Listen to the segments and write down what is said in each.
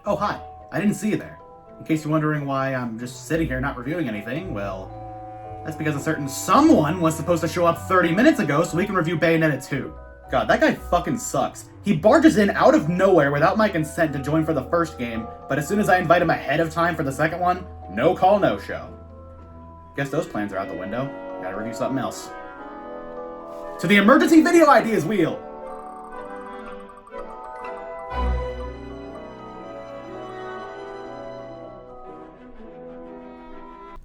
Oh, hi. I didn't see you there. In case you're wondering why I'm just sitting here not reviewing anything, well, that's because a certain someone was supposed to show up 30 minutes ago so we can review Bayonetta 2. God, that guy fucking sucks. He barges in out of nowhere without my consent to join for the first game, but as soon as I invite him ahead of time for the second one, no call, no show. Guess those plans are out the window. Gotta review something else. To the emergency video ideas wheel!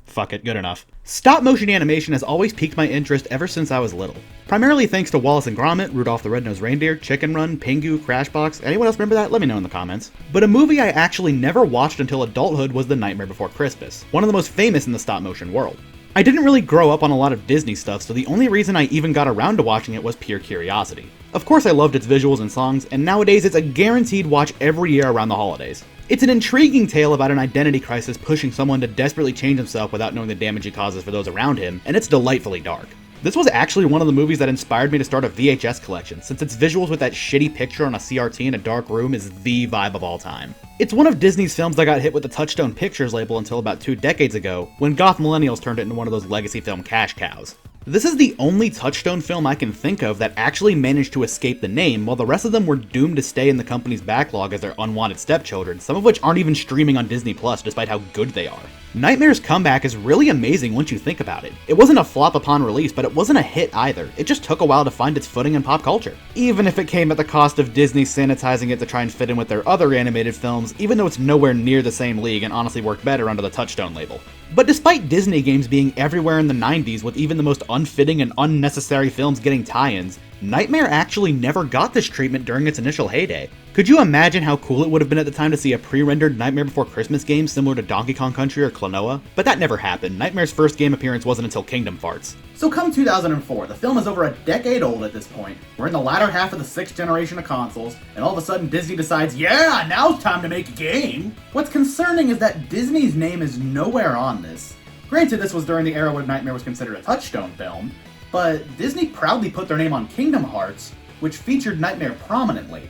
Fuck it, good enough. Stop motion animation has always piqued my interest ever since I was little. Primarily thanks to Wallace and Gromit, Rudolph the Red-Nosed Reindeer, Chicken Run, Pingu, Crashbox. Anyone else remember that? Let me know in the comments. But a movie I actually never watched until adulthood was The Nightmare Before Christmas, one of the most famous in the stop motion world. I didn't really grow up on a lot of Disney stuff, so the only reason I even got around to watching it was pure curiosity. Of course I loved its visuals and songs, and nowadays it's a guaranteed watch every year around the holidays. It's an intriguing tale about an identity crisis pushing someone to desperately change himself without knowing the damage he causes for those around him, and it's delightfully dark. This was actually one of the movies that inspired me to start a VHS collection, since its visuals with that shitty picture on a CRT in a dark room is the vibe of all time. It's one of Disney's films that got hit with the Touchstone Pictures label until about 2 decades ago, when goth millennials turned it into one of those legacy film cash cows. This is the only Touchstone film I can think of that actually managed to escape the name, while the rest of them were doomed to stay in the company's backlog as their unwanted stepchildren, some of which aren't even streaming on Disney Plus despite how good they are. Nightmare's comeback is really amazing once you think about it. It wasn't a flop upon release, but it wasn't a hit either. It just took a while to find its footing in pop culture. Even if it came at the cost of Disney sanitizing it to try and fit in with their other animated films, even though it's nowhere near the same league and honestly worked better under the Touchstone label. But despite Disney games being everywhere in the 90s with even the most unfitting and unnecessary films getting tie-ins, Nightmare actually never got this treatment during its initial heyday. Could you imagine how cool it would have been at the time to see a pre-rendered Nightmare Before Christmas game similar to Donkey Kong Country or Klonoa? But that never happened. Nightmare's first game appearance wasn't until Kingdom Farts. So come 2004, the film is over a decade old at this point. We're in the latter half of the 6th generation of consoles, and all of a sudden Disney decides, yeah, now it's time to make a game! What's concerning is that Disney's name is nowhere on this. Granted, this was during the era when Nightmare was considered a Touchstone film, but Disney proudly put their name on Kingdom Hearts, which featured Nightmare prominently.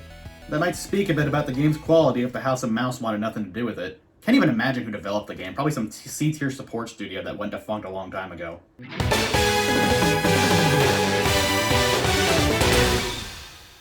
That might speak a bit about the game's quality if the House of Mouse wanted nothing to do with it. Can't even imagine who developed the game, probably some C-tier support studio that went defunct a long time ago.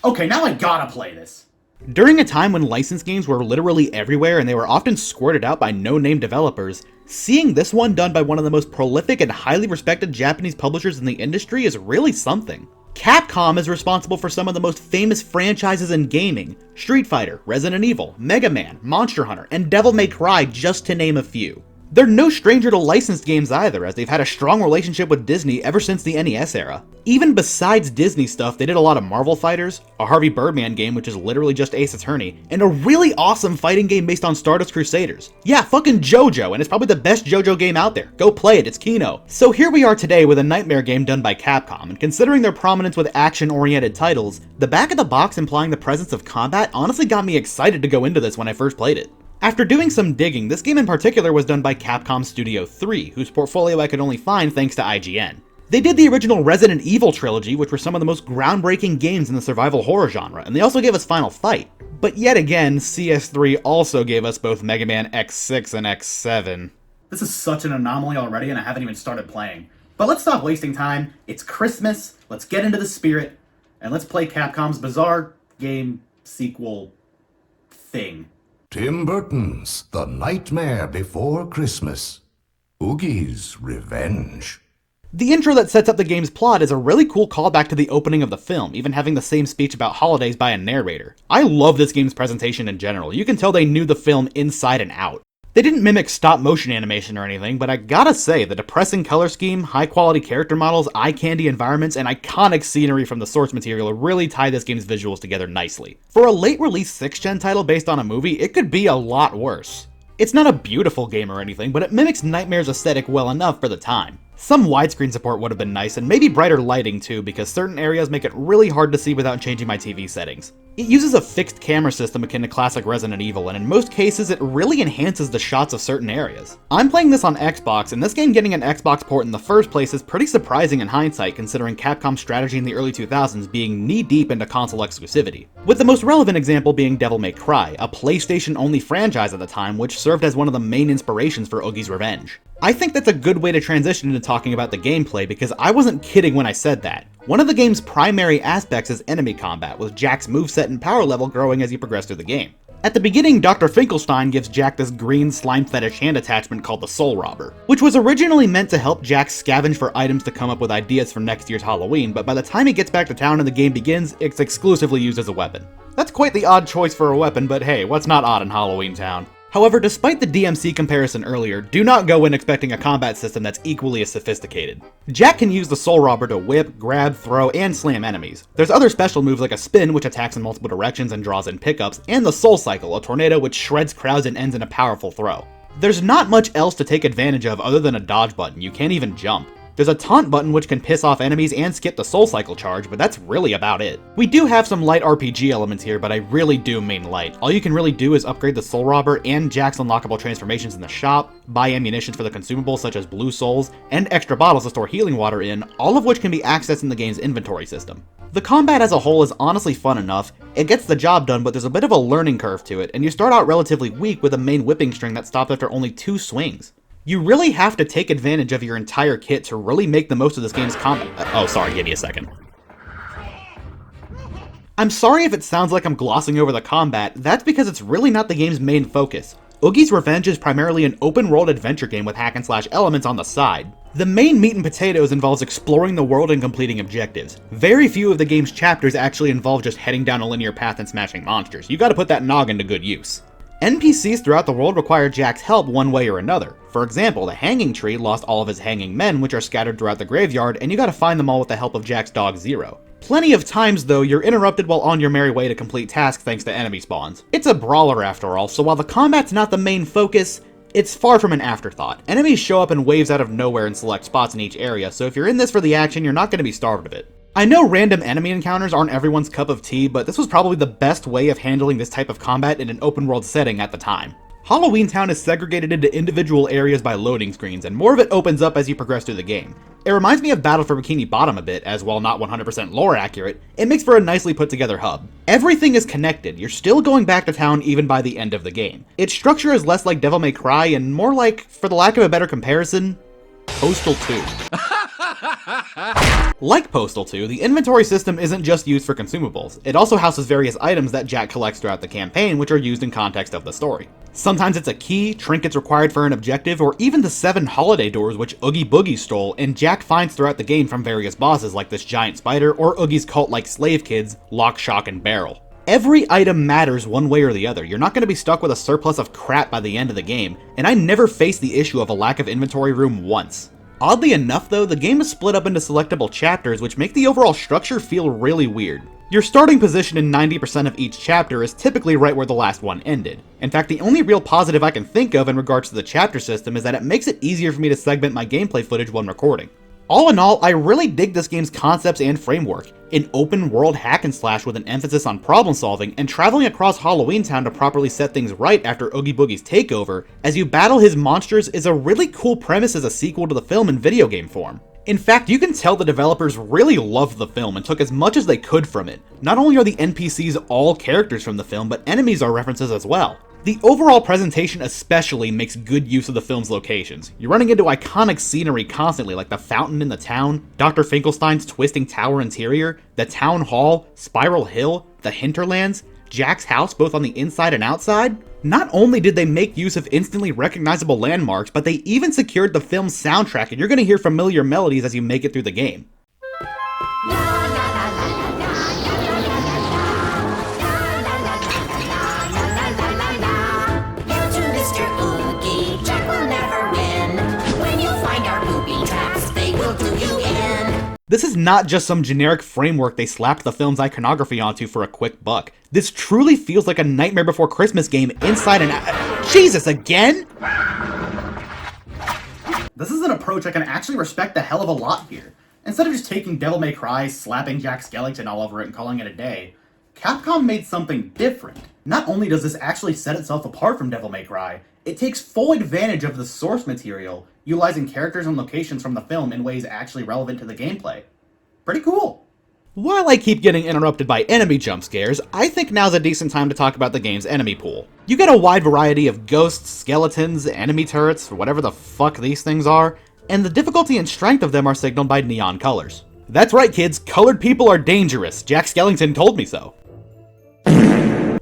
Okay, now I gotta play this. During a time when licensed games were literally everywhere and they were often squirted out by no-name developers, seeing this one done by one of the most prolific and highly respected Japanese publishers in the industry is really something. Capcom is responsible for some of the most famous franchises in gaming: Street Fighter, Resident Evil, Mega Man, Monster Hunter, and Devil May Cry, just to name a few. They're no stranger to licensed games either, as they've had a strong relationship with Disney ever since the NES era. Even besides Disney stuff, they did a lot of Marvel Fighters, a Harvey Birdman game which is literally just Ace Attorney, and a really awesome fighting game based on Stardust Crusaders. Yeah, fucking JoJo, and it's probably the best JoJo game out there. Go play it, it's Kino. So here we are today with a Nightmare game done by Capcom, and considering their prominence with action-oriented titles, the back of the box implying the presence of combat honestly got me excited to go into this when I first played it. After doing some digging, this game in particular was done by Capcom Studio 3, whose portfolio I could only find thanks to IGN. They did the original Resident Evil trilogy, which were some of the most groundbreaking games in the survival horror genre, and they also gave us Final Fight. But yet again, CS3 also gave us both Mega Man X6 and X7. This is such an anomaly already, and I haven't even started playing. But let's stop wasting time. It's Christmas, let's get into the spirit, and let's play Capcom's bizarre game sequel thing. Tim Burton's The Nightmare Before Christmas. Oogie's Revenge. The intro that sets up the game's plot is a really cool callback to the opening of the film, even having the same speech about holidays by a narrator. I love this game's presentation in general. You can tell they knew the film inside and out. They didn't mimic stop-motion animation or anything, but I gotta say, the depressing color scheme, high-quality character models, eye-candy environments, and iconic scenery from the source material really tie this game's visuals together nicely. For a late-release 6th-gen title based on a movie, it could be a lot worse. It's not a beautiful game or anything, but it mimics Nightmare's aesthetic well enough for the time. Some widescreen support would have been nice, and maybe brighter lighting too, because certain areas make it really hard to see without changing my TV settings. It uses a fixed camera system akin to classic Resident Evil, and in most cases it really enhances the shots of certain areas. I'm playing this on Xbox, and this game getting an Xbox port in the first place is pretty surprising in hindsight considering Capcom's strategy in the early 2000s being knee-deep into console exclusivity. With the most relevant example being Devil May Cry, a PlayStation-only franchise at the time which served as one of the main inspirations for Oogie's Revenge. I think that's a good way to transition into talking about the gameplay because I wasn't kidding when I said that. One of the game's primary aspects is enemy combat, with Jack's moveset and power level growing as you progress through the game. At the beginning, Dr. Finkelstein gives Jack this green slime fetish hand attachment called the Soul Robber, which was originally meant to help Jack scavenge for items to come up with ideas for next year's Halloween, but by the time he gets back to town and the game begins, it's exclusively used as a weapon. That's quite the odd choice for a weapon, but hey, what's not odd in Halloween Town? However, despite the DMC comparison earlier, do not go in expecting a combat system that's equally as sophisticated. Jack can use the Soul Robber to whip, grab, throw, and slam enemies. There's other special moves like a spin, which attacks in multiple directions and draws in pickups, and the Soul Cycle, a tornado which shreds crowds and ends in a powerful throw. There's not much else to take advantage of other than a dodge button. You can't even jump. There's a taunt button which can piss off enemies and skip the Soul Cycle charge, but that's really about it. We do have some light RPG elements here, but I really do mean light. All you can really do is upgrade the Soul Robber and Jack's unlockable transformations in the shop, buy ammunition for the consumables such as blue souls, and extra bottles to store healing water in, all of which can be accessed in the game's inventory system. The combat as a whole is honestly fun enough, it gets the job done, but there's a bit of a learning curve to it, and you start out relatively weak with a main whipping string that stops after only 2 swings. You really have to take advantage of your entire kit to really make the most of this game's combat. Oh, sorry, give me a second. I'm sorry if it sounds like I'm glossing over the combat, that's because it's really not the game's main focus. Oogie's Revenge is primarily an open-world adventure game with hack-and-slash elements on the side. The main meat and potatoes involves exploring the world and completing objectives. Very few of the game's chapters actually involve just heading down a linear path and smashing monsters. You gotta put that noggin to good use. NPCs throughout the world require Jack's help one way or another. For example, the Hanging Tree lost all of his hanging men, which are scattered throughout the graveyard, and you gotta find them all with the help of Jack's dog Zero. Plenty of times, though, you're interrupted while on your merry way to complete tasks thanks to enemy spawns. It's a brawler after all, so while the combat's not the main focus, it's far from an afterthought. Enemies show up in waves out of nowhere in select spots in each area, so if you're in this for the action, you're not gonna be starved of it. I know random enemy encounters aren't everyone's cup of tea, but this was probably the best way of handling this type of combat in an open world setting at the time. Halloween Town is segregated into individual areas by loading screens, and more of it opens up as you progress through the game. It reminds me of Battle for Bikini Bottom a bit, as while not 100% lore accurate, it makes for a nicely put together hub. Everything is connected, you're still going back to town even by the end of the game. Its structure is less like Devil May Cry and more like, for the lack of a better comparison, Postal 2. Like Postal 2, the inventory system isn't just used for consumables, it also houses various items that Jack collects throughout the campaign which are used in context of the story. Sometimes it's a key, trinkets required for an objective, or even the 7 holiday doors which Oogie Boogie stole and Jack finds throughout the game from various bosses like this giant spider or Oogie's cult-like slave kids, Lock, Shock, and Barrel. Every item matters one way or the other. You're not going to be stuck with a surplus of crap by the end of the game, and I never faced the issue of a lack of inventory room once. Oddly enough though, the game is split up into selectable chapters which make the overall structure feel really weird. Your starting position in 90% of each chapter is typically right where the last one ended. In fact, the only real positive I can think of in regards to the chapter system is that it makes it easier for me to segment my gameplay footage when recording. All in all, I really dig this game's concepts and framework. An open world hack and slash with an emphasis on problem solving and traveling across Halloween Town to properly set things right after Oogie Boogie's takeover as you battle his monsters is a really cool premise as a sequel to the film in video game form. In fact, you can tell the developers really loved the film and took as much as they could from it. Not only are the NPCs all characters from the film, but enemies are references as well. The overall presentation especially makes good use of the film's locations. You're running into iconic scenery constantly like the fountain in the town, Dr. Finkelstein's twisting tower interior, the town hall, Spiral Hill, the hinterlands, Jack's house both on the inside and outside. Not only did they make use of instantly recognizable landmarks, but they even secured the film's soundtrack and you're going to hear familiar melodies as you make it through the game. This is not just some generic framework they slapped the film's iconography onto for a quick buck. This truly feels like a Nightmare Before Christmas game inside and out. Jesus, again? This is an approach I can actually respect the hell of a lot here. Instead of just taking Devil May Cry, slapping Jack Skellington all over it and calling it a day, Capcom made something different. Not only does this actually set itself apart from Devil May Cry, it takes full advantage of the source material, utilizing characters and locations from the film in ways actually relevant to the gameplay. Pretty cool. While I keep getting interrupted by enemy jump scares, I think now's a decent time to talk about the game's enemy pool. You get a wide variety of ghosts, skeletons, enemy turrets, or whatever the fuck these things are, and the difficulty and strength of them are signaled by neon colors. That's right, kids, colored people are dangerous. Jack Skellington told me so.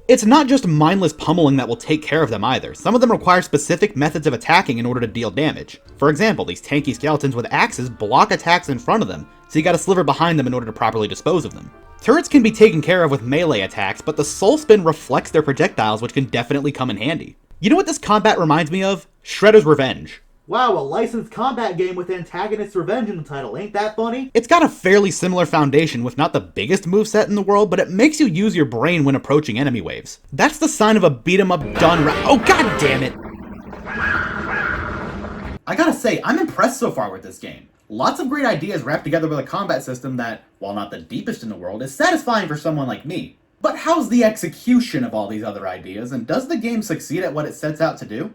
It's not just mindless pummeling that will take care of them either. Some of them require specific methods of attacking in order to deal damage. For example, these tanky skeletons with axes block attacks in front of them, so you gotta sliver behind them in order to properly dispose of them. Turrets can be taken care of with melee attacks, but the soul spin reflects their projectiles, which can definitely come in handy. You know what this combat reminds me of? Shredder's Revenge. Wow, a licensed combat game with antagonist revenge in the title, ain't that funny? It's got a fairly similar foundation with not the biggest moveset in the world, but it makes you use your brain when approaching enemy waves. That's the sign of a beat-em-up done right. Oh, god damn it! I gotta say, I'm impressed so far with this game. Lots of great ideas wrapped together with a combat system that, while not the deepest in the world, is satisfying for someone like me. But how's the execution of all these other ideas, and does the game succeed at what it sets out to do?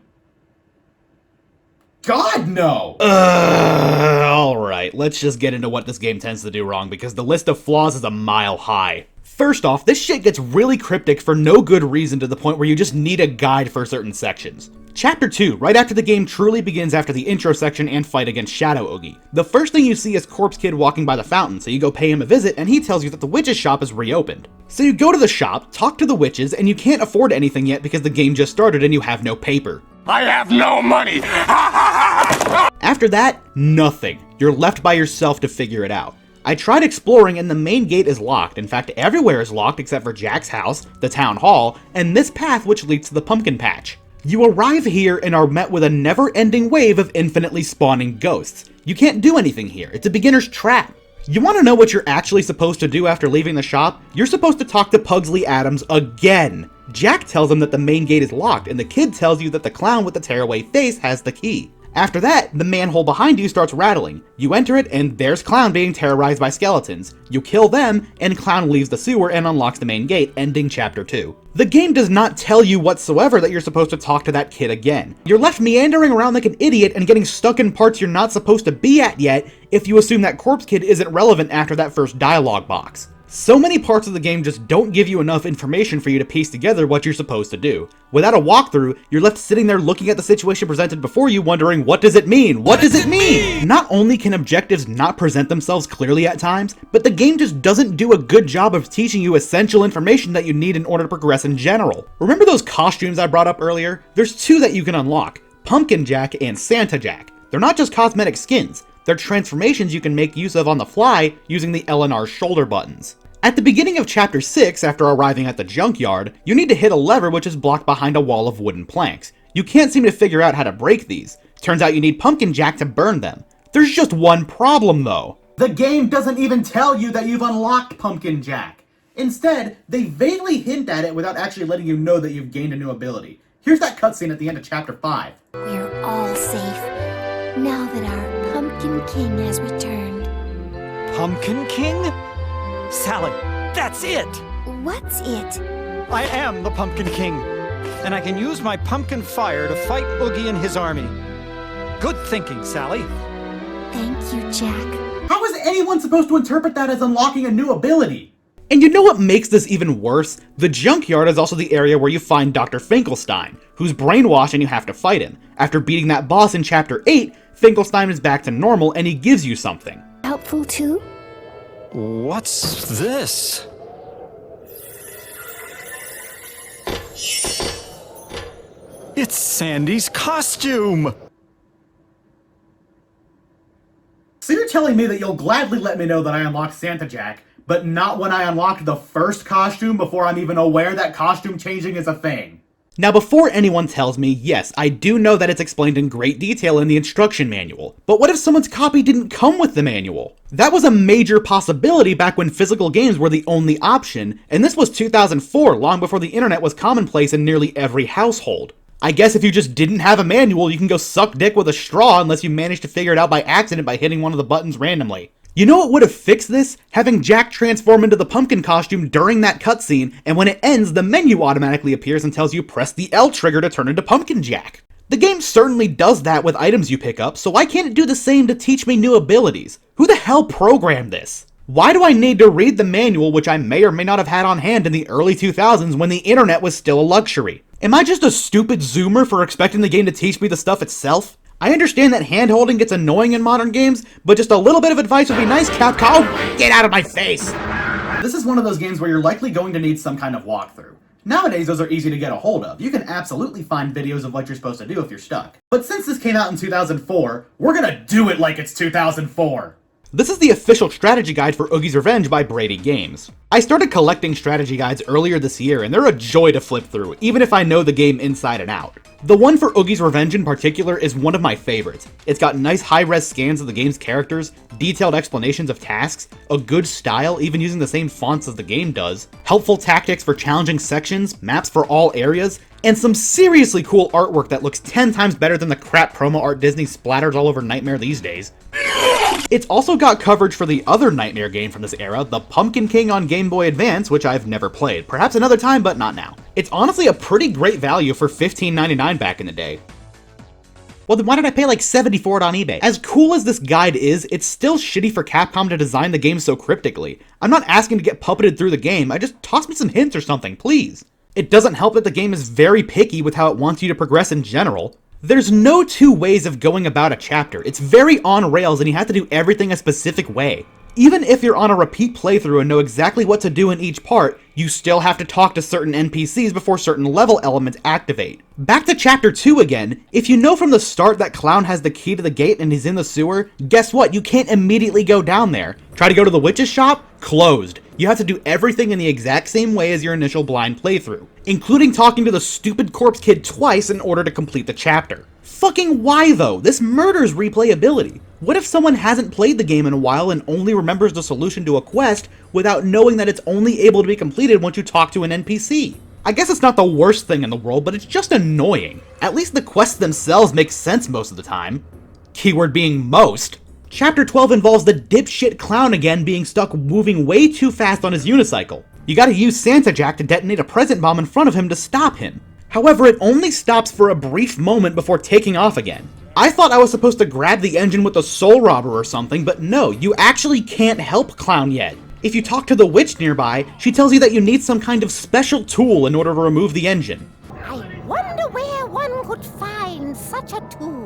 God, no! Alright, let's just get into what this game tends to do wrong, because the list of flaws is a mile high. First off, this shit gets really cryptic for no good reason to the point where you just need a guide for certain sections. Chapter 2, right after the game truly begins after the intro section and fight against Shadow Oogie. The first thing you see is Corpse Kid walking by the fountain, so you go pay him a visit and he tells you that the witch's shop is reopened. So you go to the shop, talk to the witches, and you can't afford anything yet because the game just started and you have no paper. I have no money! After that, nothing. You're left by yourself to figure it out. I tried exploring and the main gate is locked. In fact, everywhere is locked except for Jack's house, the town hall, and this path which leads to the pumpkin patch. You arrive here and are met with a never-ending wave of infinitely spawning ghosts. You can't do anything here. It's a beginner's trap. You want to know what you're actually supposed to do after leaving the shop? You're supposed to talk to Pugsley Adams again. Jack tells him that the main gate is locked, and the kid tells you that the clown with the tearaway face has the key. After that, the manhole behind you starts rattling. You enter it, and there's Clown being terrorized by skeletons. You kill them, and Clown leaves the sewer and unlocks the main gate, ending Chapter 2. The game does not tell you whatsoever that you're supposed to talk to that kid again. You're left meandering around like an idiot and getting stuck in parts you're not supposed to be at yet if you assume that Corpse Kid isn't relevant after that first dialogue box. So many parts of the game just don't give you enough information for you to piece together what you're supposed to do. Without a walkthrough, you're left sitting there looking at the situation presented before you wondering, what does it mean? What does it mean? Not only can objectives not present themselves clearly at times, but the game just doesn't do a good job of teaching you essential information that you need in order to progress in general. Remember those costumes I brought up earlier? There's two that you can unlock, Pumpkin Jack and Santa Jack. They're not just cosmetic skins. They're transformations you can make use of on the fly using the LNR shoulder buttons. At the beginning of Chapter 6, after arriving at the junkyard, you need to hit a lever which is blocked behind a wall of wooden planks. You can't seem to figure out how to break these. Turns out you need Pumpkin Jack to burn them. There's just one problem though. The game doesn't even tell you that you've unlocked Pumpkin Jack. Instead, they vaguely hint at it without actually letting you know that you've gained a new ability. Here's that cutscene at the end of Chapter 5. We're all safe, now that our Pumpkin King has returned. Pumpkin King? Sally, that's it! What's it? I am the Pumpkin King, and I can use my pumpkin fire to fight Oogie and his army. Good thinking, Sally. Thank you, Jack. How is anyone supposed to interpret that as unlocking a new ability? And you know what makes this even worse? The junkyard is also the area where you find Dr. Finkelstein, who's brainwashed and you have to fight him. After beating that boss in Chapter 8, Finkelstein is back to normal and he gives you something. Helpful too? What's this? It's Sandy's costume! So you're telling me that you'll gladly let me know that I unlocked Santa Jack, but not when I unlocked the first costume before I'm even aware that costume changing is a thing? Now before anyone tells me, yes, I do know that it's explained in great detail in the instruction manual, but what if someone's copy didn't come with the manual? That was a major possibility back when physical games were the only option, and this was 2004, long before the internet was commonplace in nearly every household. I guess if you just didn't have a manual, you can go suck dick with a straw unless you managed to figure it out by accident by hitting one of the buttons randomly. You know what would have fixed this? Having Jack transform into the pumpkin costume during that cutscene, and when it ends, the menu automatically appears and tells you press the L trigger to turn into Pumpkin Jack. The game certainly does that with items you pick up, so why can't it do the same to teach me new abilities? Who the hell programmed this? Why do I need to read the manual, which I may or may not have had on hand in the early 2000s when the internet was still a luxury? Am I just a stupid zoomer for expecting the game to teach me the stuff itself? I understand that hand-holding gets annoying in modern games, but just a little bit of advice would be nice, Capcom. Get out of my face! This is one of those games where you're likely going to need some kind of walkthrough. Nowadays, those are easy to get a hold of. You can absolutely find videos of what you're supposed to do if you're stuck. But since this came out in 2004, we're gonna do it like it's 2004! This is the official strategy guide for Oogie's Revenge by Brady Games. I started collecting strategy guides earlier this year, and they're a joy to flip through, even if I know the game inside and out. The one for Oogie's Revenge in particular is one of my favorites. It's got nice high-res scans of the game's characters, detailed explanations of tasks, a good style, even using the same fonts as the game does, helpful tactics for challenging sections, maps for all areas, and some seriously cool artwork that looks 10 times better than the crap promo art Disney splatters all over Nightmare these days. It's also got coverage for the other Nightmare game from this era, the Pumpkin King on Game Boy Advance, which I've never played. Perhaps another time, but not now. It's honestly a pretty great value for $15.99 back in the day. Well, then why did I pay like $70 for it on eBay? As cool as this guide is, it's still shitty for Capcom to design the game so cryptically. I'm not asking to get puppeted through the game, just toss me some hints or something, please. It doesn't help that the game is very picky with how it wants you to progress in general. There's no two ways of going about a chapter. It's very on rails and you have to do everything a specific way. Even if you're on a repeat playthrough and know exactly what to do in each part, you still have to talk to certain NPCs before certain level elements activate. Back to Chapter 2 again, if you know from the start that Clown has the key to the gate and he's in the sewer, guess what? You can't immediately go down there. Try to go to the witch's shop? Closed. You have to do everything in the exact same way as your initial blind playthrough, including talking to the stupid corpse kid twice in order to complete the chapter. Fucking why though? This murders replayability. What if someone hasn't played the game in a while and only remembers the solution to a quest without knowing that it's only able to be completed once you talk to an NPC? I guess it's not the worst thing in the world, but it's just annoying. At least the quests themselves make sense most of the time. Keyword being most. Chapter 12 involves the dipshit Clown again being stuck moving way too fast on his unicycle. You gotta use Santa Jack to detonate a present bomb in front of him to stop him. However, it only stops for a brief moment before taking off again. I thought I was supposed to grab the engine with a soul robber or something, but no, you actually can't help Clown yet. If you talk to the witch nearby, she tells you that you need some kind of special tool in order to remove the engine. I wonder where one could find such a tool.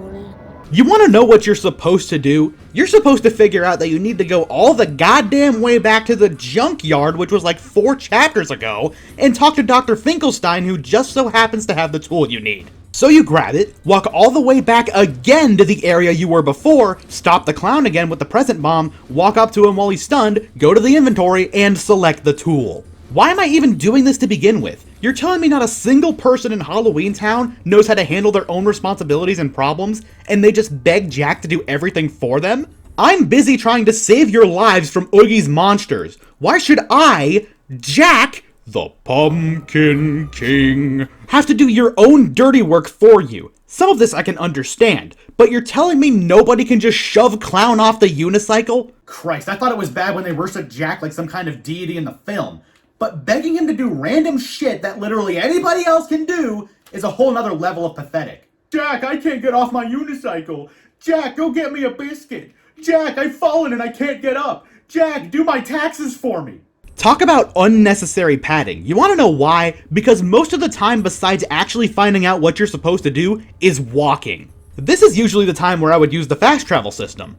You want to know what you're supposed to do? You're supposed to figure out that you need to go all the goddamn way back to the junkyard, which was like 4 chapters ago, and talk to Dr. Finkelstein, who just so happens to have the tool you need. So you grab it, walk all the way back again to the area you were before, stop the Clown again with the present bomb, walk up to him while he's stunned, go to the inventory, and select the tool. Why am I even doing this to begin with? You're telling me not a single person in Halloween Town knows how to handle their own responsibilities and problems, and they just beg Jack to do everything for them? I'm busy trying to save your lives from Oogie's monsters. Why should I, Jack, the Pumpkin King, have to do your own dirty work for you? Some of this I can understand, but you're telling me nobody can just shove Clown off the unicycle? Christ, I thought it was bad when they worshipped Jack like some kind of deity in the film. But begging him to do random shit that literally anybody else can do is a whole nother level of pathetic. Jack, I can't get off my unicycle. Jack, go get me a biscuit. Jack, I've fallen and I can't get up. Jack, do my taxes for me. Talk about unnecessary padding. You want to know why? Because most of the time, besides actually finding out what you're supposed to do, is walking. This is usually the time where I would use the fast travel system.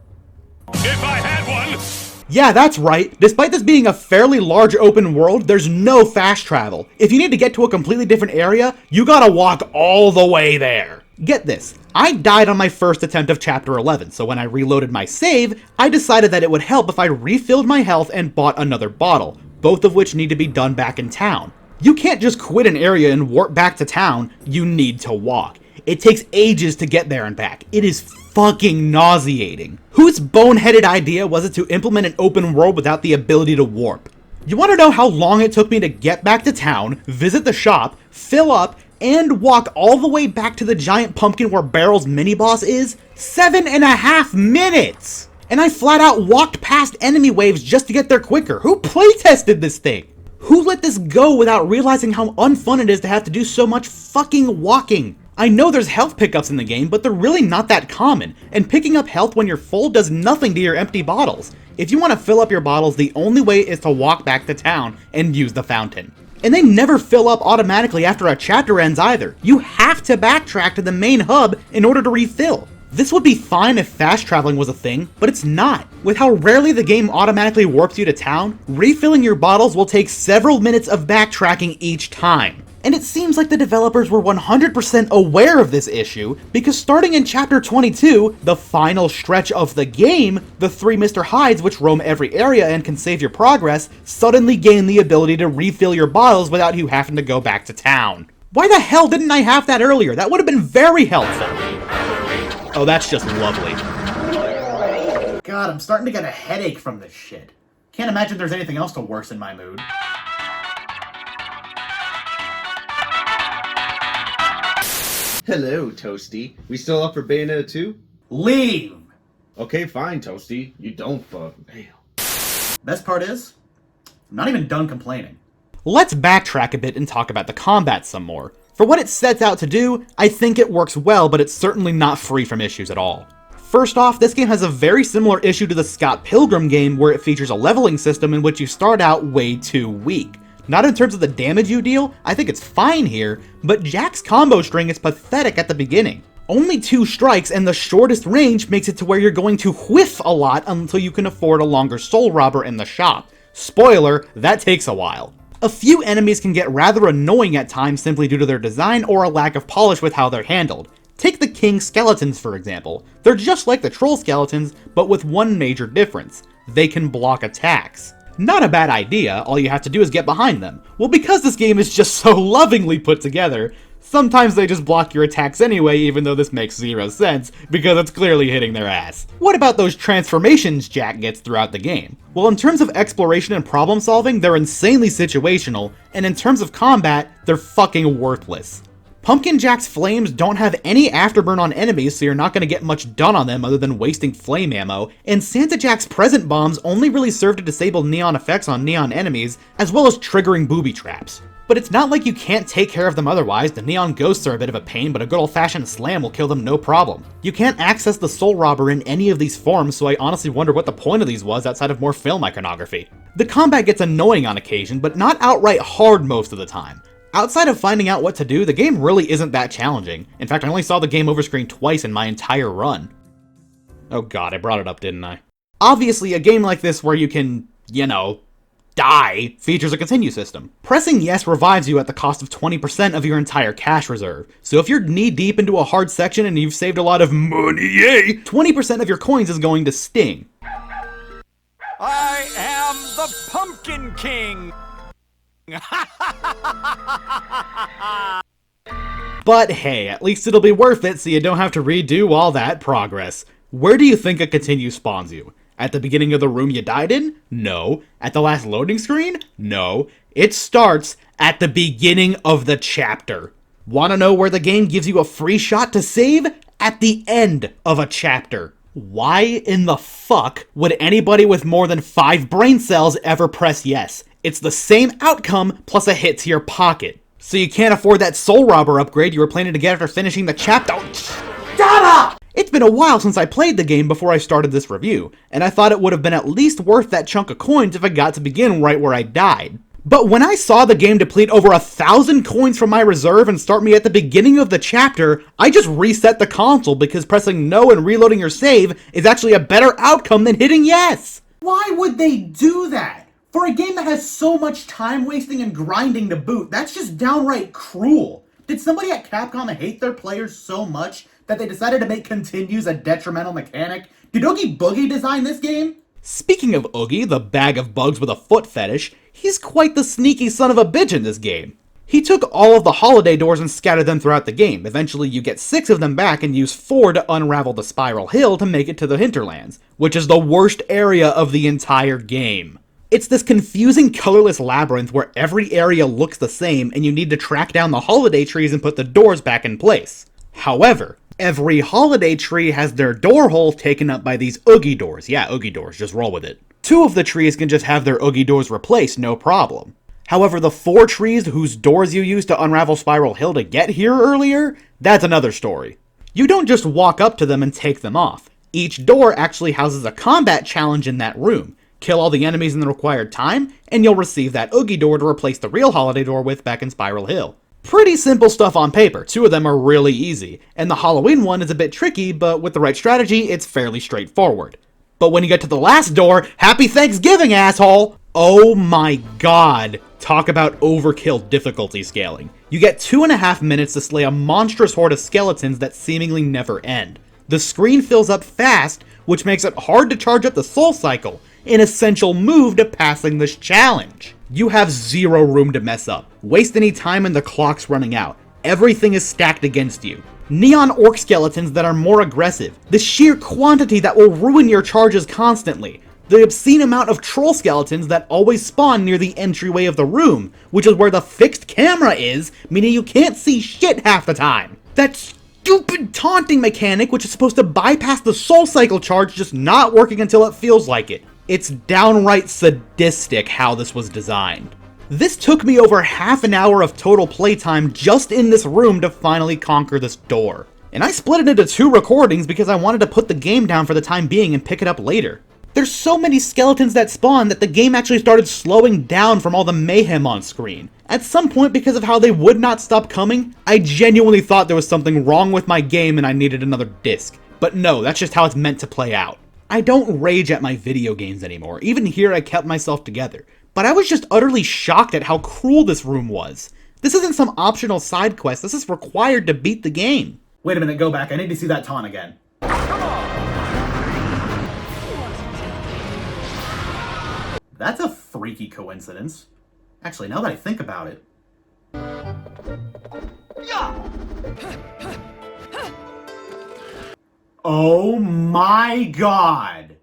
If I had one! Yeah, that's right. Despite this being a fairly large open world, there's no fast travel. If you need to get to a completely different area, you gotta walk all the way there. Get this, I died on my first attempt of Chapter 11, so when I reloaded my save, I decided that it would help if I refilled my health and bought another bottle, both of which need to be done back in town. You can't just quit an area and warp back to town, you need to walk. It takes ages to get there and back. It is fucking nauseating. Whose boneheaded idea was it to implement an open world without the ability to warp? You want to know how long it took me to get back to town, visit the shop, fill up, and walk all the way back to the giant pumpkin where Barrel's mini-boss is? 7.5 minutes! And I flat out walked past enemy waves just to get there quicker. Who playtested this thing? Who let this go without realizing how unfun it is to have to do so much fucking walking? I know there's health pickups in the game, but they're really not that common, and picking up health when you're full does nothing to your empty bottles. If you want to fill up your bottles, the only way is to walk back to town and use the fountain. And they never fill up automatically after a chapter ends either. You have to backtrack to the main hub in order to refill. This would be fine if fast traveling was a thing, but it's not. With how rarely the game automatically warps you to town, refilling your bottles will take several minutes of backtracking each time. And it seems like the developers were 100% aware of this issue, because starting in Chapter 22, the final stretch of the game, the 3 Mr. Hydes which roam every area and can save your progress, suddenly gain the ability to refill your bottles without you having to go back to town. Why the hell didn't I have that earlier? That would have been very helpful. Oh, that's just lovely. God, I'm starting to get a headache from this shit. Can't imagine there's anything else to worsen my mood. Hello, Toasty. We still up for Bayonetta 2? Leave! Okay, fine, Toasty. You don't fuck. Damn. Best part is, I'm not even done complaining. Let's backtrack a bit and talk about the combat some more. For what it sets out to do, I think it works well, but it's certainly not free from issues at all. First off, this game has a very similar issue to the Scott Pilgrim game, where it features a leveling system in which you start out way too weak. Not in terms of the damage you deal, I think it's fine here, but Jack's combo string is pathetic at the beginning. Only 2 strikes, and the shortest range makes it to where you're going to whiff a lot until you can afford a longer soul robber in the shop. Spoiler, that takes a while. A few enemies can get rather annoying at times simply due to their design or a lack of polish with how they're handled. Take the king skeletons for example. They're just like the troll skeletons, but with one major difference. They can block attacks. Not a bad idea, all you have to do is get behind them. Well, because this game is just so lovingly put together, sometimes they just block your attacks anyway, even though this makes zero sense, because it's clearly hitting their ass. What about those transformations Jack gets throughout the game? Well, in terms of exploration and problem solving, they're insanely situational, and in terms of combat, they're fucking worthless. Pumpkin Jack's flames don't have any afterburn on enemies, so you're not going to get much done on them other than wasting flame ammo, and Santa Jack's present bombs only really serve to disable neon effects on neon enemies, as well as triggering booby traps. But it's not like you can't take care of them otherwise. The neon ghosts are a bit of a pain, but a good old-fashioned slam will kill them no problem. You can't access the soul robber in any of these forms, so I honestly wonder what the point of these was outside of more film iconography. The combat gets annoying on occasion, but not outright hard most of the time. Outside of finding out what to do, the game really isn't that challenging. In fact, I only saw the game over screen twice in my entire run. Oh god, I brought it up, didn't I? Obviously, a game like this where you can, die, features a continue system. Pressing yes revives you at the cost of 20% of your entire cash reserve. So if you're knee deep into a hard section and you've saved a lot of money, yay, 20% of your coins is going to sting. I am the Pumpkin King! But hey, at least it'll be worth it so you don't have to redo all that progress. Where do you think a continue spawns you? At the beginning of the room you died in? No. At the last loading screen? No. It starts at the beginning of the chapter. Wanna know where the game gives you a free shot to save? At the end of a chapter. Why in the fuck would anybody with more than 5 brain cells ever press yes? It's the same outcome plus a hit to your pocket. So you can't afford that soul robber upgrade you were planning to get after finishing the chapter. Shut up! It's been a while since I played the game before I started this review, and I thought it would have been at least worth that chunk of coins if I got to begin right where I died. But when I saw the game deplete over 1,000 coins from my reserve and start me at the beginning of the chapter, I just reset the console because pressing no and reloading your save is actually a better outcome than hitting yes. Why would they do that? For a game that has so much time wasting and grinding to boot, that's just downright cruel. Did somebody at Capcom hate their players so much that they decided to make continues a detrimental mechanic? Did Oogie Boogie design this game? Speaking of Oogie, the bag of bugs with a foot fetish, he's quite the sneaky son of a bitch in this game. He took all of the holiday doors and scattered them throughout the game. Eventually you get 6 of them back and use 4 to unravel the Spiral Hill to make it to the Hinterlands, which is the worst area of the entire game. It's this confusing colorless labyrinth where every area looks the same and you need to track down the holiday trees and put the doors back in place. However, Every holiday tree has their door hole taken up by these Oogie doors. Yeah, Oogie doors, just roll with it. 2 of the trees can just have their Oogie doors replaced, no problem. However, the 4 trees whose doors you used to unravel Spiral Hill to get here earlier, that's another story. You don't just walk up to them and take them off. Each door actually houses a combat challenge in that room. Kill all the enemies in the required time, and you'll receive that Oogie door to replace the real holiday door with back in Spiral Hill. Pretty simple stuff on paper, 2 of them are really easy, and the Halloween one is a bit tricky, but with the right strategy, it's fairly straightforward. But when you get to the last door, Happy Thanksgiving, asshole! Oh my god, talk about overkill difficulty scaling. You get 2.5 minutes to slay a monstrous horde of skeletons that seemingly never end. The screen fills up fast, which makes it hard to charge up the soul cycle, an essential move to passing this challenge. You have 0 room to mess up. Waste any time and the clock's running out. Everything is stacked against you. Neon orc skeletons that are more aggressive. The sheer quantity that will ruin your charges constantly. The obscene amount of troll skeletons that always spawn near the entryway of the room, which is where the fixed camera is, meaning you can't see shit half the time. That stupid taunting mechanic, which is supposed to bypass the soul cycle charge, just not working until it feels like it. It's downright sadistic how this was designed. This took me over half an hour of total playtime just in this room to finally conquer this door. And I split it into 2 recordings because I wanted to put the game down for the time being and pick it up later. There's so many skeletons that spawn that the game actually started slowing down from all the mayhem on screen. At some point, because of how they would not stop coming, I genuinely thought there was something wrong with my game and I needed another disc. But no, that's just how it's meant to play out. I don't rage at my video games anymore. Even here I kept myself together. But I was just utterly shocked at how cruel this room was. This isn't some optional side quest, this is required to beat the game. Wait a minute, go back. I need to see that taunt again. That's a freaky coincidence. Actually, now that I think about it. Oh my god!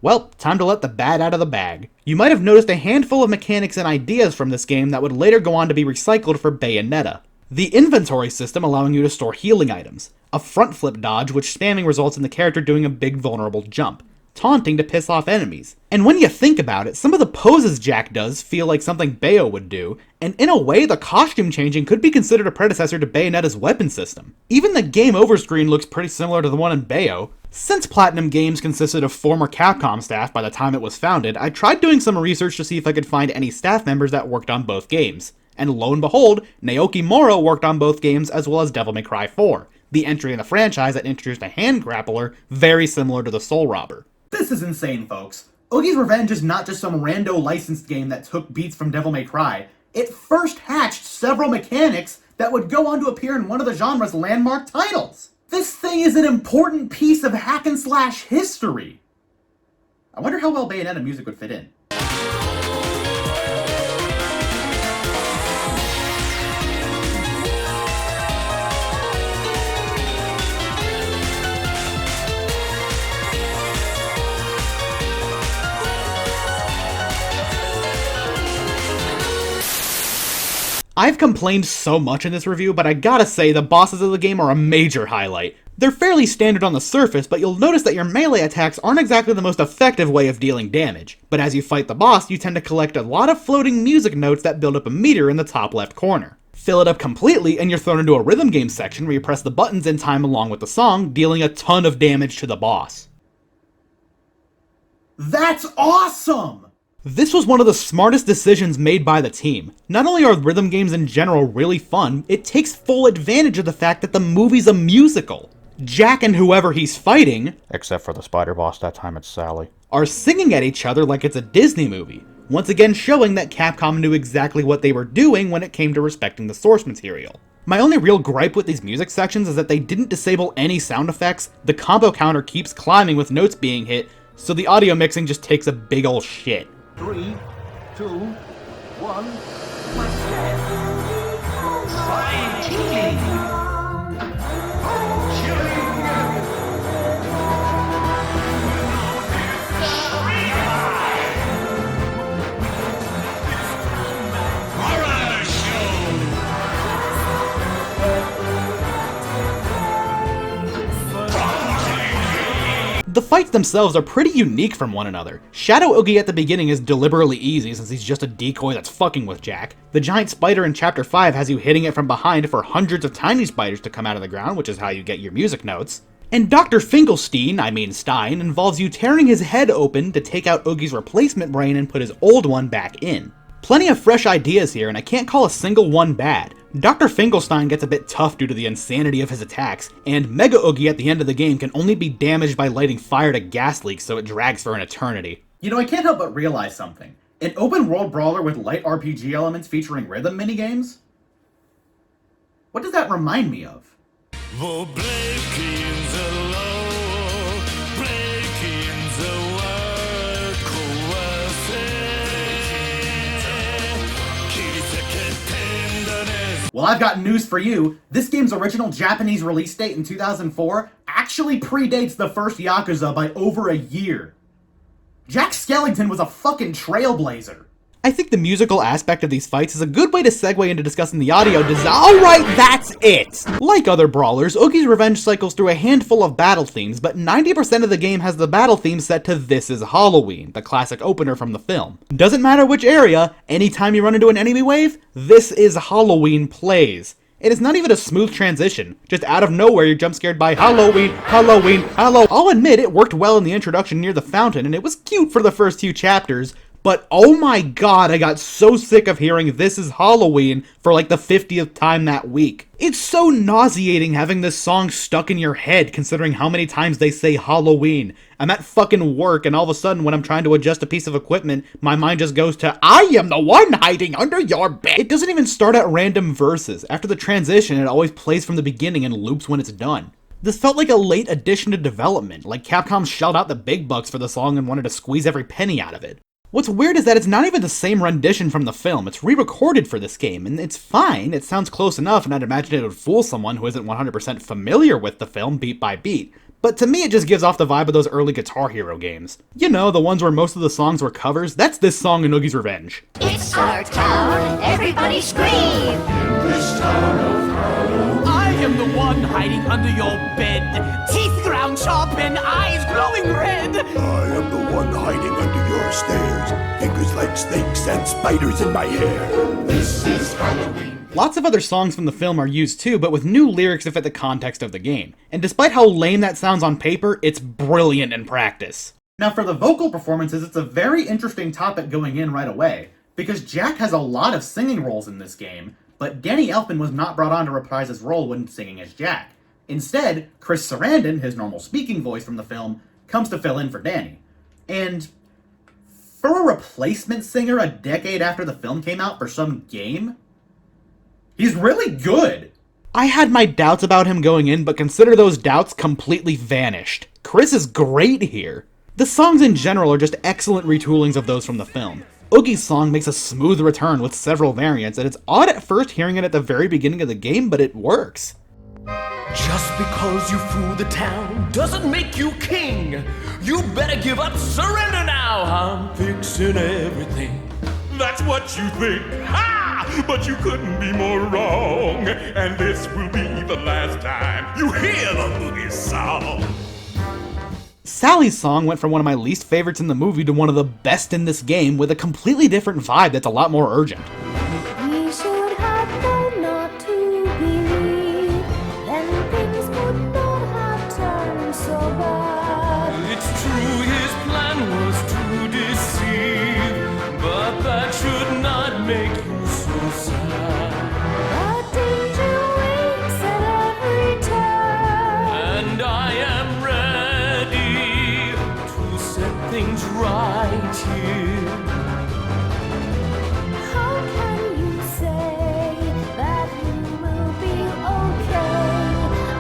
Well, time to let the bad out of the bag. You might have noticed a handful of mechanics and ideas from this game that would later go on to be recycled for Bayonetta. The inventory system allowing you to store healing items, a front flip dodge which spamming results in the character doing a big vulnerable jump, taunting to piss off enemies. And when you think about it, some of the poses Jack does feel like something Bayo would do, and in a way the costume changing could be considered a predecessor to Bayonetta's weapon system. Even the game over screen looks pretty similar to the one in Bayo. Since Platinum Games consisted of former Capcom staff by the time it was founded, I tried doing some research to see if I could find any staff members that worked on both games. And lo and behold, Naoki Moro worked on both games as well as Devil May Cry 4, the entry in the franchise that introduced a hand grappler very similar to the Soul Robber. This is insane, folks. Oogie's Revenge is not just some rando licensed game that took beats from Devil May Cry. It first hatched several mechanics that would go on to appear in one of the genre's landmark titles. This thing is an important piece of hack and slash history. I wonder how well Bayonetta music would fit in. I've complained so much in this review, but I gotta say the bosses of the game are a major highlight. They're fairly standard on the surface, but you'll notice that your melee attacks aren't exactly the most effective way of dealing damage. But as you fight the boss, you tend to collect a lot of floating music notes that build up a meter in the top left corner. Fill it up completely and you're thrown into a rhythm game section where you press the buttons in time along with the song, dealing a ton of damage to the boss. That's awesome! This was one of the smartest decisions made by the team. Not only are rhythm games in general really fun, it takes full advantage of the fact that the movie's a musical. Jack and whoever he's fighting, except for the spider boss, that time it's Sally, are singing at each other like it's a Disney movie, once again showing that Capcom knew exactly what they were doing when it came to respecting the source material. My only real gripe with these music sections is that they didn't disable any sound effects, the combo counter keeps climbing with notes being hit, so the audio mixing just takes a big ol' shit. 3, 2, 1. The fights themselves are pretty unique from one another. Shadow Oogie at the beginning is deliberately easy since he's just a decoy that's fucking with Jack. The giant spider in Chapter 5 has you hitting it from behind for hundreds of tiny spiders to come out of the ground, which is how you get your music notes. And Dr. Finkelstein, Stein, involves you tearing his head open to take out Oogie's replacement brain and put his old one back in. Plenty of fresh ideas here, and I can't call a single one bad. Dr. Finkelstein gets a bit tough due to the insanity of his attacks, and Mega Oogie at the end of the game can only be damaged by lighting fire to gas leaks, so it drags for an eternity. You know, I can't help but realize something. An open-world brawler with light RPG elements featuring rhythm minigames? What does that remind me of? Well, I've got news for you. This game's original Japanese release date in 2004 actually predates the first Yakuza by over a year. Jack Skellington was a fucking trailblazer. I think the musical aspect of these fights is a good way to segue into discussing the audio design. Alright, that's it! Like other brawlers, Oogie's Revenge cycles through a handful of battle themes, but 90% of the game has the battle theme set to This Is Halloween, the classic opener from the film. Doesn't matter which area, anytime you run into an enemy wave, This Is Halloween plays. It is not even a smooth transition, just out of nowhere you're jump scared by Halloween, Halloween, Halloween. I'll admit it worked well in the introduction near the fountain, and it was cute for the first few chapters, but oh my god, I got so sick of hearing This Is Halloween for like the 50th time that week. It's so nauseating having this song stuck in your head considering how many times they say Halloween. I'm at fucking work and all of a sudden when I'm trying to adjust a piece of equipment, my mind just goes to, I am the one hiding under your bed. It doesn't even start at random verses. After the transition, it always plays from the beginning and loops when it's done. This felt like a late addition to development, like Capcom shelled out the big bucks for the song and wanted to squeeze every penny out of it. What's weird is that it's not even the same rendition from the film. It's re-recorded for this game, and it's fine. It sounds close enough, and I'd imagine it would fool someone who isn't 100% familiar with the film beat by beat. But to me, it just gives off the vibe of those early Guitar Hero games. You know, the ones where most of the songs were covers? That's this song in Oogie's Revenge. It's our town, everybody scream! This town of Halloween. I am the one hiding under your bed. Teeth ground sharp and eyes glowing red. I am the one hiding under your stairs. Fingers like snakes and spiders in my hair. This is Halloween. Lots of other songs from the film are used too, but with new lyrics to fit the context of the game. And despite how lame that sounds on paper, it's brilliant in practice. Now for the vocal performances, it's a very interesting topic going in right away, because Jack has a lot of singing roles in this game, but Danny Elfman was not brought on to reprise his role when singing as Jack. Instead, Chris Sarandon, his normal speaking voice from the film, comes to fill in for Danny. And for a replacement singer a decade after the film came out for some game, he's really good. I had my doubts about him going in, but consider those doubts completely vanished. Chris is great here. The songs in general are just excellent retoolings of those from the film. Oogie's song makes a smooth return with several variants, and it's odd at first hearing it at the very beginning of the game, but it works. Just because you fool the town doesn't make you king. You better give up, surrender now. I'm fixing everything. That's what you think. Ha! But you couldn't be more wrong. And this will be the last time you hear the Oogie song. Sally's song went from one of my least favorites in the movie to one of the best in this game with a completely different vibe that's a lot more urgent. We should have known not to believe, then things would not have turned so bad. It's true his plan was to deceive, but that should not make you so sad. But danger waits at every turn, And I am ready to set things right here. how can you say that you will be okay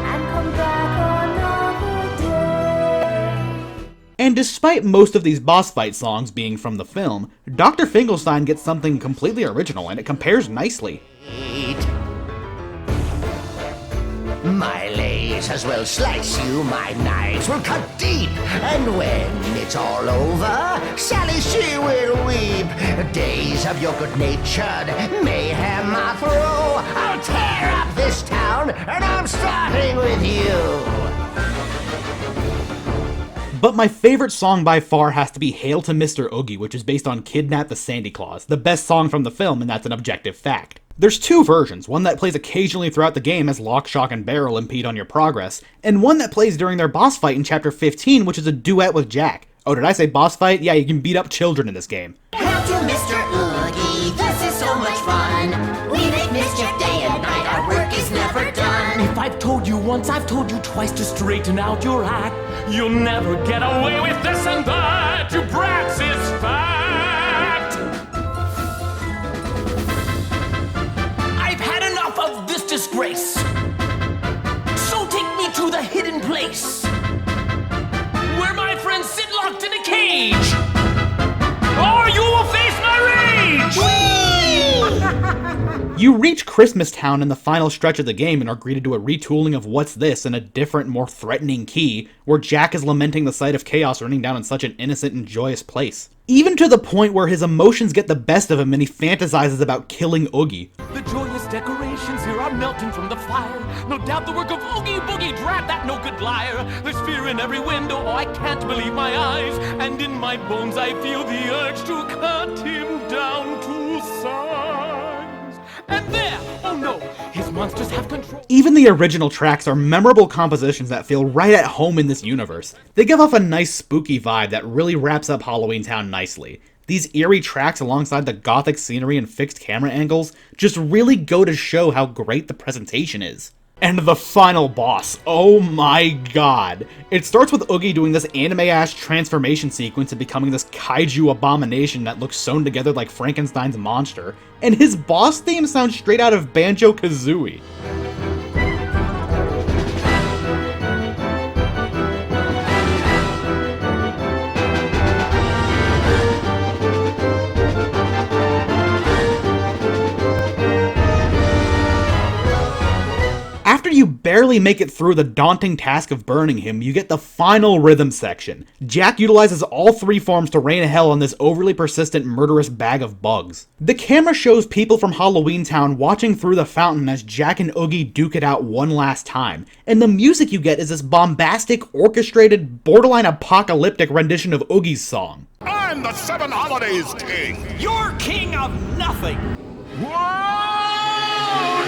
and come back another day? And despite most of these boss fight songs being from the film, Dr. Finkelstein gets something completely original and it compares nicely. My lasers will slice you, my knives will cut deep. And when it's all over, Sally, she will weep. Days of your good-natured mayhem are through. I'll tear up this town, and I'm starting with you. But my favorite song by far has to be Hail to Mr. Oogie, which is based on Kidnap the Sandy Claus, the best song from the film, and that's an objective fact. There's two versions, one that plays occasionally throughout the game as Lock, Shock, and Barrel impede on your progress, and one that plays during their boss fight in Chapter 15, which is a duet with Jack. Oh, did I say boss fight? Yeah, you can beat up children in this game. Hail to Mr. Oogie, this is so much fun. We make mischief day and night, our work is never done. If I've told you once, I've told you twice to straighten out your act. You'll never get away with this and that. You brats is fact. I've had enough of this disgrace. So take me to the hidden place where my friends sit locked in a cage, or you will face my rage! You reach Christmas Town in the final stretch of the game and are greeted to a retooling of What's This in a different, more threatening key, where Jack is lamenting the sight of chaos raining down in such an innocent and joyous place. Even to the point where his emotions get the best of him and he fantasizes about killing Oogie. The joyous decorations here are melting from the fire. No doubt the work of Oogie Boogie, drat that no good liar. There's fear in every window, oh I can't believe my eyes. And in my bones I feel the urge to cut him down to size. And there, oh no, his monsters have control. Even the original tracks are memorable compositions that feel right at home in this universe. They give off a nice spooky vibe that really wraps up Halloween Town nicely. These eerie tracks alongside the gothic scenery and fixed camera angles just really go to show how great the presentation is. And the final boss, oh my god. It starts with Oogie doing this anime-ass transformation sequence and becoming this kaiju abomination that looks sewn together like Frankenstein's monster, and his boss theme sounds straight out of Banjo-Kazooie. After you barely make it through the daunting task of burning him, you get the final rhythm section. Jack utilizes all three forms to rain hell on this overly persistent murderous bag of bugs. The camera shows people from Halloween Town watching through the fountain as Jack and Oogie duke it out one last time, and the music you get is this bombastic, orchestrated, borderline apocalyptic rendition of Oogie's song. I'm the Seven Holidays King! You're king of nothing! Whoa!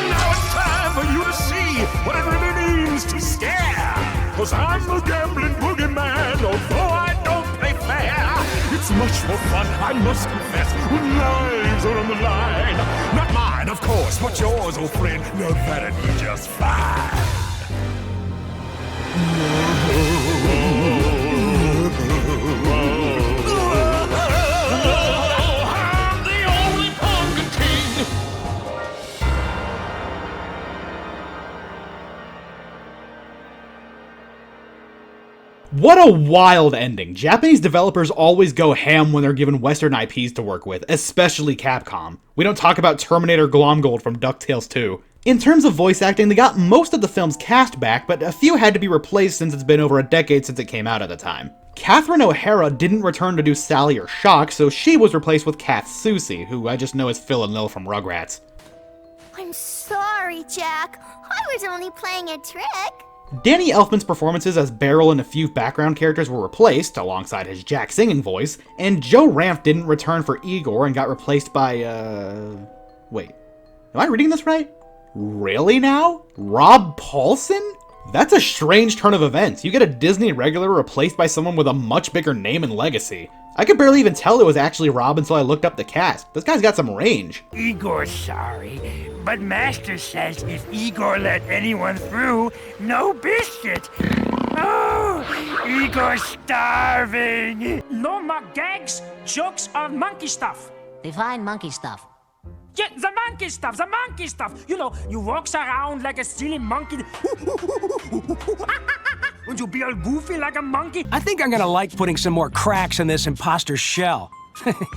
Now it's time for you to see what it really means to scare! 'Cause I'm the gambling boogeyman, although I don't play fair. It's much more fun, I must confess, when lives are on the line. Not mine, of course, but yours, old friend. Now that'd be just fine. What a wild ending. Japanese developers always go ham when they're given Western IPs to work with, especially Capcom. We don't talk about Terminator Glomgold from DuckTales 2. In terms of voice acting, they got most of the film's cast back, but a few had to be replaced since it's been over a decade since it came out at the time. Catherine O'Hara didn't return to do Sally or Shock, so she was replaced with Kath Soucie, who I just know as Phil and Lil from Rugrats. I'm sorry, Jack. I was only playing a trick. Danny Elfman's performances as Beryl and a few background characters were replaced, alongside his Jack singing voice, and Joe Ranft didn't return for Igor and got replaced by, wait. Am I reading this right? Really now? Rob Paulson? That's a strange turn of events. You get a Disney regular replaced by someone with a much bigger name and legacy. I could barely even tell it was actually Rob until I looked up the cast. This guy's got some range. Igor's sorry, but Master says if Igor let anyone through, no biscuit. Oh, Igor's starving. No more gags, jokes, or monkey stuff. Define monkey stuff. Yeah, the monkey stuff, the monkey stuff. You know, you walks around like a silly monkey. And you be all goofy like a monkey. I think I'm gonna like putting some more cracks in this imposter shell.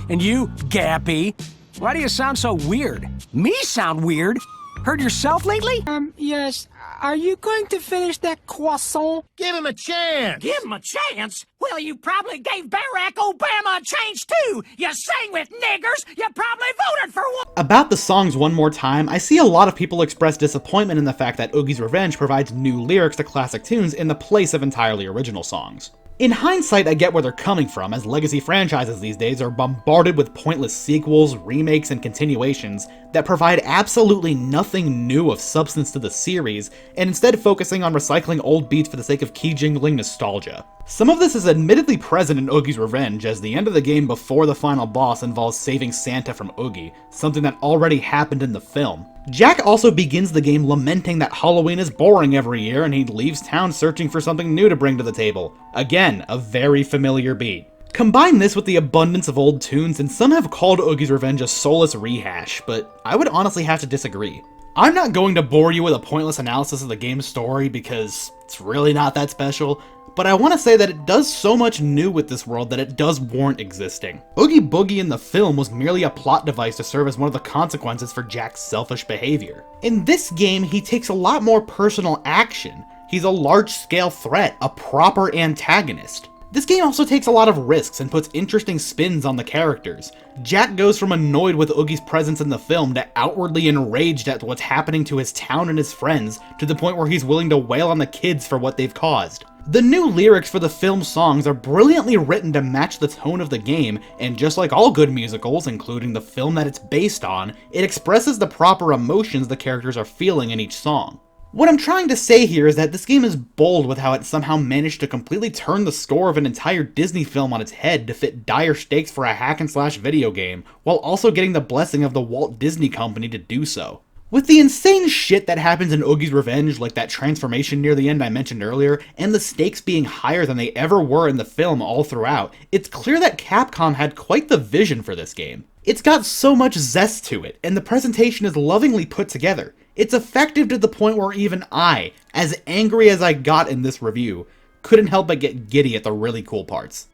And you, Gappy, why do you sound so weird? Me sound weird? Heard yourself lately? Yes. Are you going to finish that croissant? Give him a chance! Give him a chance? Well, you probably gave Barack Obama a chance too! You sang with niggers! You probably voted for one! About the songs one more time, I see a lot of people express disappointment in the fact that Oogie's Revenge provides new lyrics to classic tunes in the place of entirely original songs. In hindsight, I get where they're coming from, as legacy franchises these days are bombarded with pointless sequels, remakes, and continuations that provide absolutely nothing new of substance to the series, and instead focusing on recycling old beats for the sake of key-jingling nostalgia. Some of this is admittedly present in Oogie's Revenge, as the end of the game before the final boss involves saving Santa from Oogie, something that already happened in the film. Jack also begins the game lamenting that Halloween is boring every year and he leaves town searching for something new to bring to the table. Again, a very familiar beat. Combine this with the abundance of old tunes, and some have called Oogie's Revenge a soulless rehash, but I would honestly have to disagree. I'm not going to bore you with a pointless analysis of the game's story because it's really not that special, but I want to say that it does so much new with this world that it does warrant existing. Oogie Boogie in the film was merely a plot device to serve as one of the consequences for Jack's selfish behavior. In this game, he takes a lot more personal action. He's a large-scale threat, a proper antagonist. This game also takes a lot of risks and puts interesting spins on the characters. Jack goes from annoyed with Oogie's presence in the film to outwardly enraged at what's happening to his town and his friends, to the point where he's willing to wail on the kids for what they've caused. The new lyrics for the film's songs are brilliantly written to match the tone of the game, and just like all good musicals, including the film that it's based on, it expresses the proper emotions the characters are feeling in each song. What I'm trying to say here is that this game is bold with how it somehow managed to completely turn the score of an entire Disney film on its head to fit dire stakes for a hack-and-slash video game, while also getting the blessing of the Walt Disney Company to do so. With the insane shit that happens in Oogie's Revenge, like that transformation near the end I mentioned earlier, and the stakes being higher than they ever were in the film all throughout, it's clear that Capcom had quite the vision for this game. It's got so much zest to it, and the presentation is lovingly put together. It's effective to the point where even I, as angry as I got in this review, couldn't help but get giddy at the really cool parts.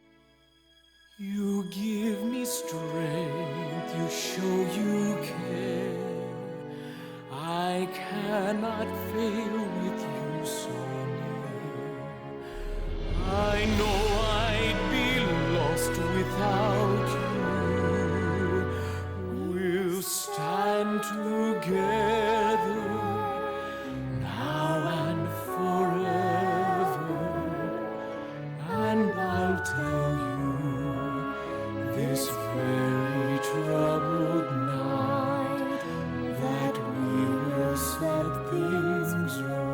You give me strength, you show you care. I cannot fail with you so near. I know I'd be lost without you. We'll stand together now and forever, and I'll tell you this very troubled night that we will set things right.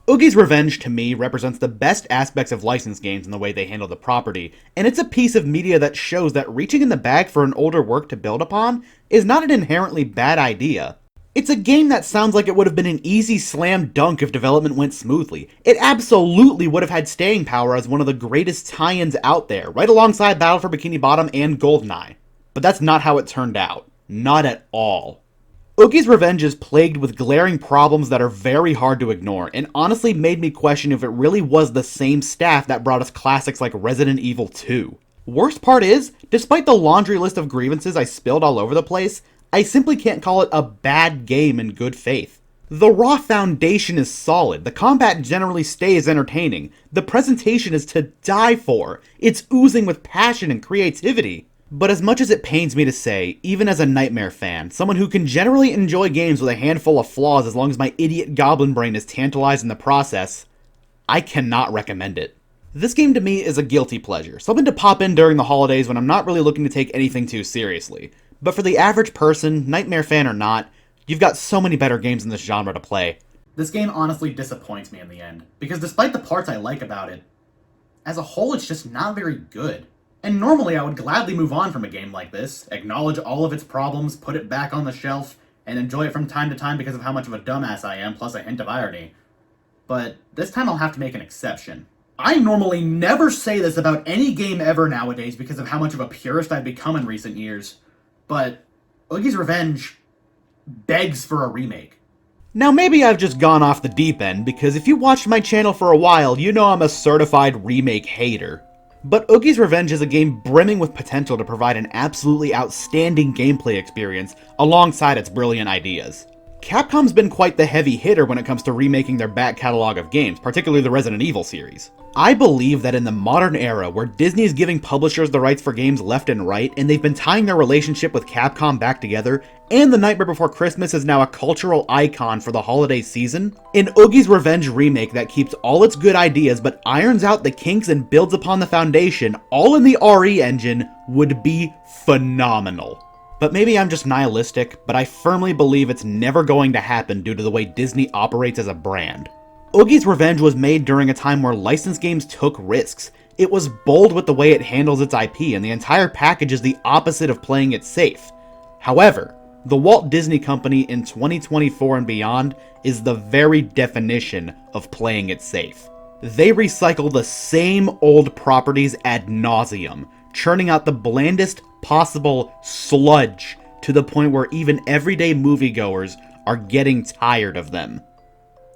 Oogie's Revenge, to me, represents the best aspects of licensed games in the way they handle the property, and it's a piece of media that shows that reaching in the bag for an older work to build upon is not an inherently bad idea. It's a game that sounds like it would have been an easy slam dunk if development went smoothly. It absolutely would have had staying power as one of the greatest tie-ins out there, right alongside Battle for Bikini Bottom and GoldenEye. But that's not how it turned out. Not at all. Oogie's Revenge is plagued with glaring problems that are very hard to ignore, and honestly made me question if it really was the same staff that brought us classics like Resident Evil 2. Worst part is, despite the laundry list of grievances I spilled all over the place, I simply can't call it a bad game in good faith. The raw foundation is solid, the combat generally stays entertaining, the presentation is to die for, it's oozing with passion and creativity. But as much as it pains me to say, even as a Nightmare fan, someone who can generally enjoy games with a handful of flaws as long as my idiot goblin brain is tantalized in the process, I cannot recommend it. This game to me is a guilty pleasure, something to pop in during the holidays when I'm not really looking to take anything too seriously. But for the average person, Nightmare fan or not, you've got so many better games in this genre to play. This game honestly disappoints me in the end, because despite the parts I like about it, as a whole it's just not very good. And normally I would gladly move on from a game like this, acknowledge all of its problems, put it back on the shelf, and enjoy it from time to time because of how much of a dumbass I am, plus a hint of irony. But this time I'll have to make an exception. I normally never say this about any game ever nowadays because of how much of a purist I've become in recent years, but Oogie's Revenge begs for a remake. Now maybe I've just gone off the deep end, because if you watched my channel for a while, you know I'm a certified remake hater. But Oogie's Revenge is a game brimming with potential to provide an absolutely outstanding gameplay experience alongside its brilliant ideas. Capcom's been quite the heavy hitter when it comes to remaking their back catalog of games, particularly the Resident Evil series. I believe that in the modern era, where Disney is giving publishers the rights for games left and right, and they've been tying their relationship with Capcom back together, and The Nightmare Before Christmas is now a cultural icon for the holiday season, an Oogie's Revenge remake that keeps all its good ideas but irons out the kinks and builds upon the foundation, all in the RE engine, would be phenomenal. But maybe I'm just nihilistic, but I firmly believe it's never going to happen due to the way Disney operates as a brand. Oogie's Revenge was made during a time where licensed games took risks. It was bold with the way it handles its IP, and the entire package is the opposite of playing it safe. However, the Walt Disney Company in 2024 and beyond is the very definition of playing it safe. They recycle the same old properties ad nauseum, churning out the blandest possible sludge to the point where even everyday moviegoers are getting tired of them.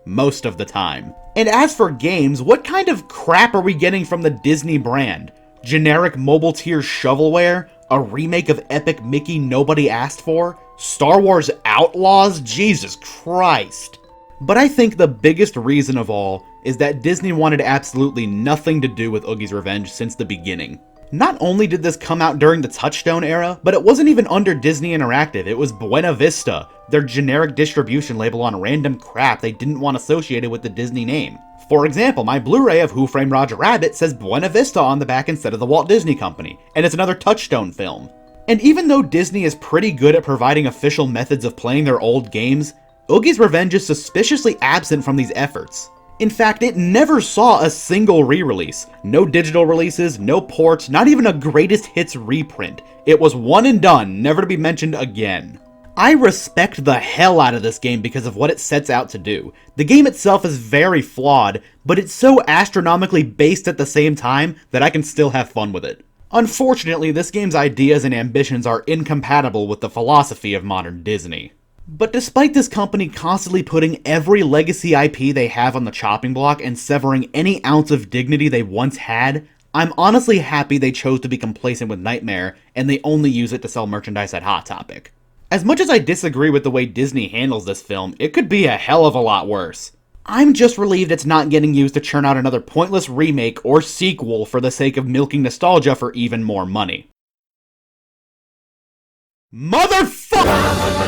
Most of the time. And as for games, what kind of crap are we getting from the Disney brand? Generic mobile tier shovelware? A remake of epic Mickey nobody asked for? Star Wars Outlaws? Jesus Christ. But I think the biggest reason of all is that Disney wanted absolutely nothing to do with Oogie's Revenge since the beginning. Not only did this come out during the Touchstone era, but it wasn't even under Disney Interactive. It was Buena Vista, their generic distribution label on random crap they didn't want associated with the Disney name. For example, my Blu-ray of Who Framed Roger Rabbit says Buena Vista on the back instead of the Walt Disney Company, and it's another Touchstone film. And even though Disney is pretty good at providing official methods of playing their old games, Oogie's Revenge is suspiciously absent from these efforts. In fact, it never saw a single re-release. No digital releases, no ports, not even a greatest hits reprint. It was one and done, never to be mentioned again. I respect the hell out of this game because of what it sets out to do. The game itself is very flawed, but it's so astronomically based at the same time that I can still have fun with it. Unfortunately, this game's ideas and ambitions are incompatible with the philosophy of modern Disney. But despite this company constantly putting every legacy IP they have on the chopping block and severing any ounce of dignity they once had, I'm honestly happy they chose to be complacent with Nightmare and they only use it to sell merchandise at Hot Topic. As much as I disagree with the way Disney handles this film, it could be a hell of a lot worse. I'm just relieved it's not getting used to churn out another pointless remake or sequel for the sake of milking nostalgia for even more money. Motherfucker!